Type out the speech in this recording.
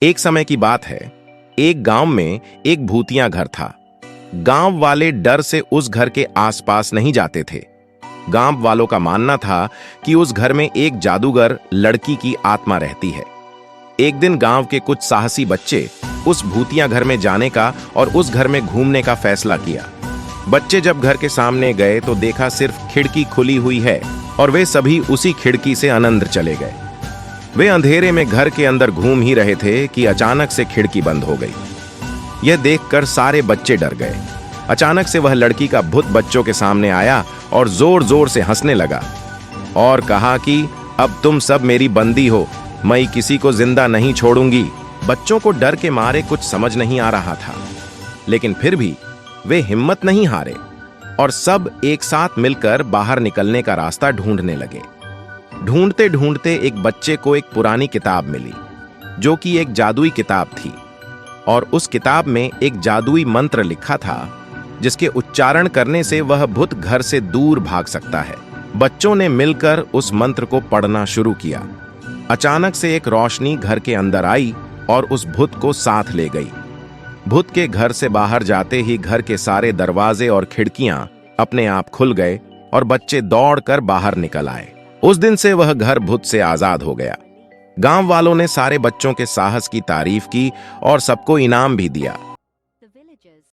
एक समय की बात है। एक गांव में एक भूतिया घर था। गांव वाले डर से उस घर के आसपास नहीं जाते थे। गांव वालों का मानना था कि उस घर में एक जादूगर लड़की की आत्मा रहती है। एक दिन गांव के कुछ साहसी बच्चे उस भूतिया घर में जाने का और उस घर में घूमने का फैसला किया। बच्चे जब घर के सामने गए तो देखा सिर्फ खिड़की खुली हुई है और वे सभी उसी खिड़की से अंदर चले गए। वे अंधेरे में घर के अंदर घूम ही रहे थे कि अचानक से खिड़की बंद हो गई। यह देखकर सारे बच्चे डर गए। अचानक से वह लड़की का भूत बच्चों के सामने आया और जोर जोर से हंसने लगा और कहा कि अब तुम सब मेरी बंदी हो, मैं किसी को जिंदा नहीं छोड़ूंगी। बच्चों को डर के मारे कुछ समझ नहीं आ रहा था, लेकिन फिर भी वे हिम्मत नहीं हारे और सब एक साथ मिलकर बाहर निकलने का रास्ता ढूंढने लगे। ढूंढते ढूंढते एक बच्चे को एक पुरानी किताब मिली, जो कि एक जादुई किताब थी, और उस किताब में एक जादुई मंत्र लिखा था जिसके उच्चारण करने से वह भूत घर से दूर भाग सकता है। बच्चों ने मिलकर उस मंत्र को पढ़ना शुरू किया। अचानक से एक रोशनी घर के अंदर आई और उस भूत को साथ ले गई। भूत के घर से बाहर जाते ही घर के सारे दरवाजे और खिड़कियां अपने आप खुल गए और बच्चे दौड़कर बाहर निकल आए। उस दिन से वह घर भूत से आजाद हो गया। गांव वालों ने सारे बच्चों के साहस की तारीफ की और सबको इनाम भी दिया।